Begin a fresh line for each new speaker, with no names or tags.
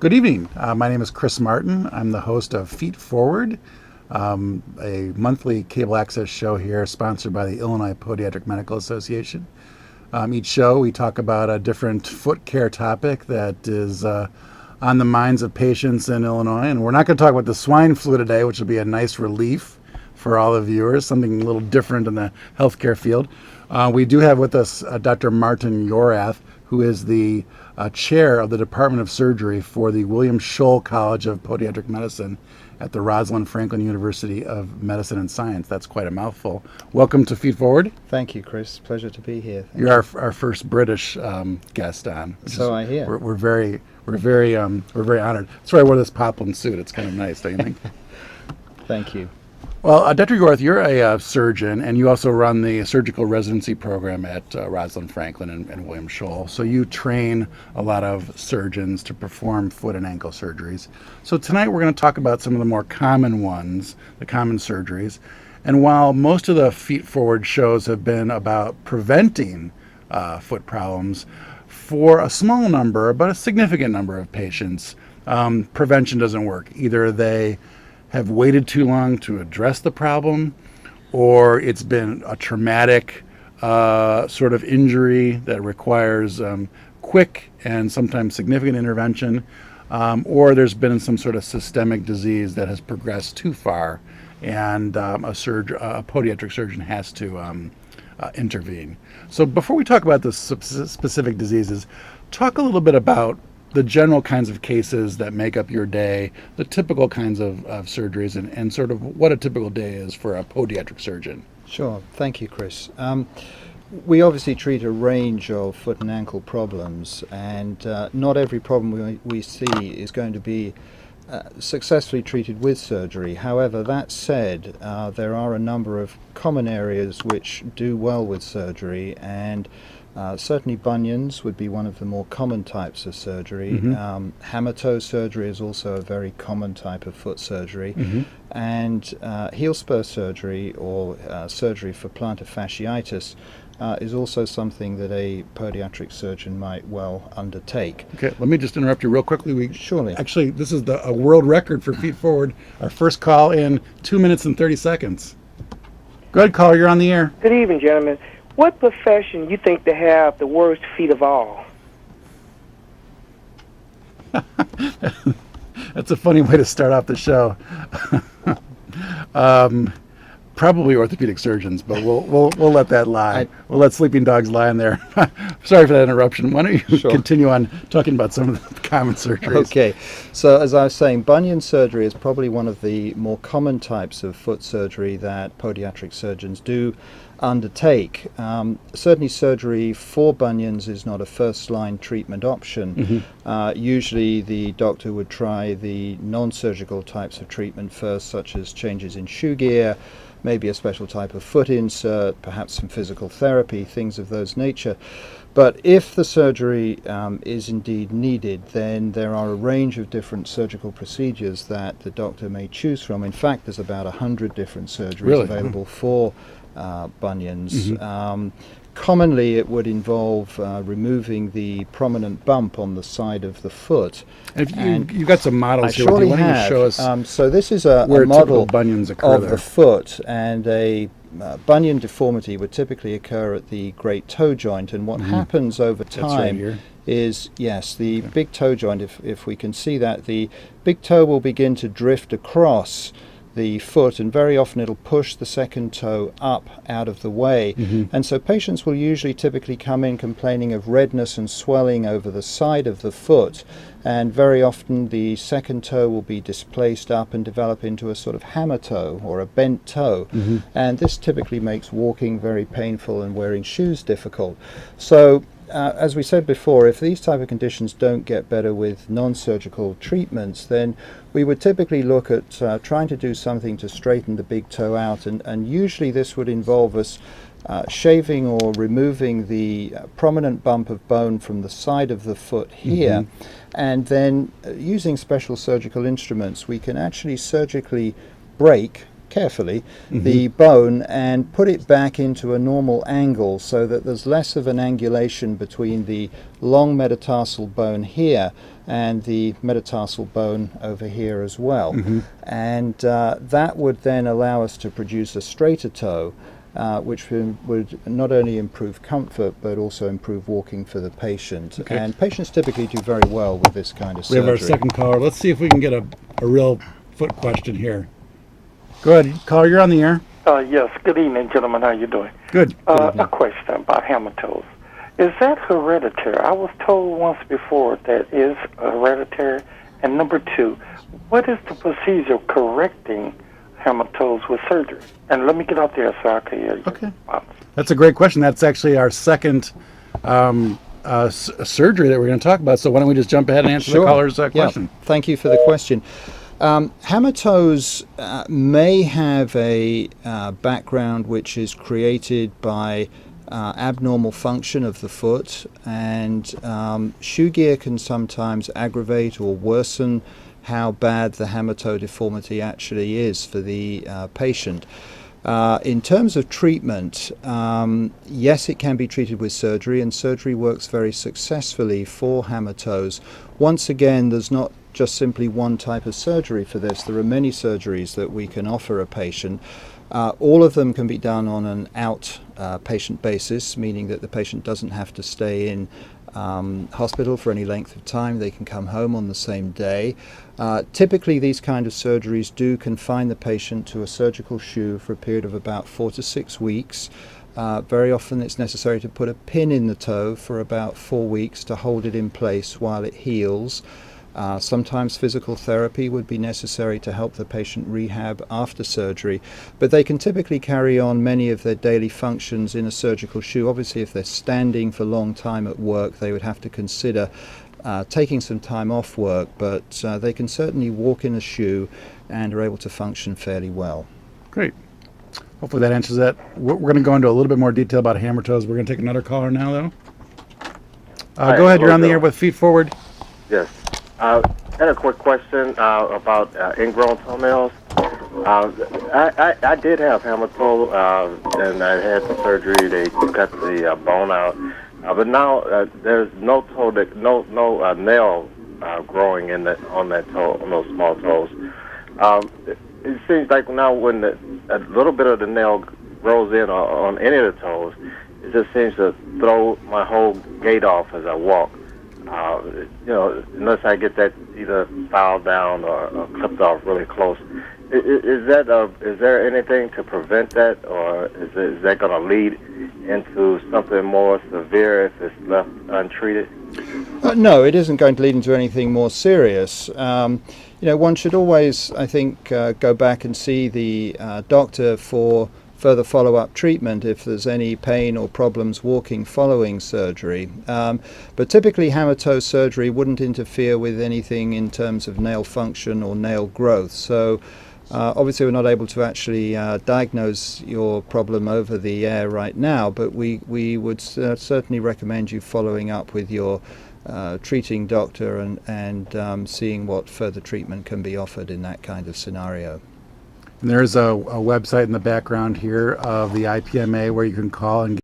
Good evening. My name is Chris Martin. I'm the host of Feet Forward, a monthly cable access show here sponsored by the Illinois Podiatric Medical Association. Each show we talk about a different foot care topic that is on the minds of patients in Illinois. And we're not going to talk about the swine flu today, which will be a nice relief for all the viewers, something a little different in the healthcare field. We do have with us Dr. Martin Yorath, who is the chair of the Department of Surgery for the William Scholl College of Podiatric Medicine at the Rosalind Franklin University of Medicine and Science. That's quite a mouthful. Welcome to Feet Forward.
Thank you, Chris. Pleasure to be here.
You're our first British guest on.
I hear.
We're very honored. That's why I wore this poplin suit. It's kind of nice, don't you think?
Thank you.
Well, Dr. Yorath, you're a surgeon, and you also run the surgical residency program at Rosalind Franklin and William Scholl. So you train a lot of surgeons to perform foot and ankle surgeries. So tonight we're going to talk about some of the more common ones, the common surgeries. And while most of the Feet Forward shows have been about preventing foot problems, for a small number, but a significant number of patients, prevention doesn't work. Either they have waited too long to address the problem, or it's been a traumatic sort of injury that requires quick and sometimes significant intervention, or there's been some sort of systemic disease that has progressed too far, and a podiatric surgeon has to intervene. So before we talk about the specific diseases, talk a little bit about the general kinds of cases that make up your day, the typical kinds of surgeries, and sort of what a typical day is for a podiatric surgeon.
Sure. Thank you, Chris. We obviously treat a range of foot and ankle problems, and not every problem we see is going to be successfully treated with surgery. However, that said, there are a number of common areas which do well with surgery, and certainly bunions would be one of the more common types of surgery.
Mm-hmm.
Hammer toe surgery is also a very common type of foot surgery.
Mm-hmm.
And heel spur surgery, or surgery for plantar fasciitis, is also something that a podiatric surgeon might well undertake.
Okay, let me just interrupt you real quickly.
Surely.
Actually, this is a world record for Feet Forward. Our first call in 2 minutes and 30 seconds. Go ahead, caller, you're on the air.
Good evening, gentlemen. What profession you think to have the worst feet of all?
That's a funny way to start off the show. Probably orthopedic surgeons, but we'll let that lie. We'll let sleeping dogs lie in there. Sorry for that interruption. Why don't you continue on talking about some of the common surgeries?
Okay, so as I was saying, bunion surgery is probably one of the more common types of foot surgery that podiatric surgeons do undertake. Certainly surgery for bunions is not a first-line treatment option. Mm-hmm. Usually the doctor would try the non-surgical types of treatment first, such as changes in shoe gear, maybe a special type of foot insert, perhaps some physical therapy, things of those nature. But if the surgery is indeed needed, then there are a range of different surgical procedures that the doctor may choose from. In fact, there's about 100 different surgeries available for bunions. Mm-hmm. Commonly, it would involve removing the prominent bump on the side of the foot.
And you've got some models here.
Surely
Why don't you show us
so this is a model
bunions occur
of the foot, and a bunion deformity would typically occur at the great toe joint. And what happens over time is, the big toe joint, if we can see that, the big toe will begin to drift across the foot, and very often it'll push the second toe up out of the way. Mm-hmm. And so patients will usually typically come in complaining of redness and swelling over the side of the foot, and very often the second toe will be displaced up and develop into a sort of hammer toe or a bent toe. Mm-hmm. And this typically makes walking very painful and wearing shoes difficult. So as we said before, if these type of conditions don't get better with non-surgical treatments, then we would typically look at trying to do something to straighten the big toe out, and usually this would involve us shaving or removing the prominent bump of bone from the side of the foot here, and then using special surgical instruments we can actually surgically break carefully the bone and put it back into a normal angle so that there's less of an angulation between the long metatarsal bone here and the metatarsal bone over here as well. And that would then allow us to produce a straighter toe, which would not only improve comfort but also improve walking for the patient.
Okay.
And patients typically do very well with this kind of
We
surgery.
have our second caller. Let's see if we can get a real foot question here. Go ahead, caller, you're on the air.
Yes. Good evening, gentlemen. How you doing?
Good.
A question about hammer toes. Is that hereditary? I was told once before that is hereditary. And number two, what is the procedure of correcting hammer toes with surgery? And let me get out there so I can hear you.
Okay. That's a great question. That's actually our second surgery that we're going to talk about. So why don't we just jump ahead and answer the caller's question?
Yeah. Thank you for the question. Hammer toes may have a background which is created by abnormal function of the foot, and shoe gear can sometimes aggravate or worsen how bad the hammer toe deformity actually is for the patient. In terms of treatment, yes, it can be treated with surgery, and surgery works very successfully for hammer toes. Once again, there's not just simply one type of surgery for this. There are many surgeries that we can offer a patient. All of them can be done on an outpatient basis, meaning that the patient doesn't have to stay in hospital for any length of time. They can come home on the same day. Typically, these kind of surgeries do confine the patient to a surgical shoe for a period of about 4 to 6 weeks. Very often it's necessary to put a pin in the toe for about 4 weeks to hold it in place while it heals. Sometimes physical therapy would be necessary to help the patient rehab after surgery, but they can typically carry on many of their daily functions in a surgical shoe. Obviously, if they're standing for a long time at work, they would have to consider taking some time off work, but they can certainly walk in a shoe and are able to function fairly well.
Great. Hopefully that answers that. We're going to go into a little bit more detail about hammer toes. We're going to take another caller now, though. Go ahead. You're on the air with Feet Forward.
Yes. I had a quick question about ingrown toenails. I did have hammer toe, and I had the surgery. They cut the bone out, but now there's no toe, no nail growing on that toe, on those small toes. It seems like now when a little bit of the nail grows in on any of the toes, it just seems to throw my whole gait off as I walk. Unless I get that either filed down or clipped off really close. Is there anything to prevent that, or is that going to lead into something more severe if it's left untreated?
No, it isn't going to lead into anything more serious. One should always, I think, go back and see the doctor for further follow-up treatment if there's any pain or problems walking following surgery. But typically hammer toe surgery wouldn't interfere with anything in terms of nail function or nail growth. So obviously we're not able to actually diagnose your problem over the air right now, but we would certainly recommend you following up with your treating doctor and seeing what further treatment can be offered in that kind of scenario.
And there's a website in the background here of the IPMA where you can call and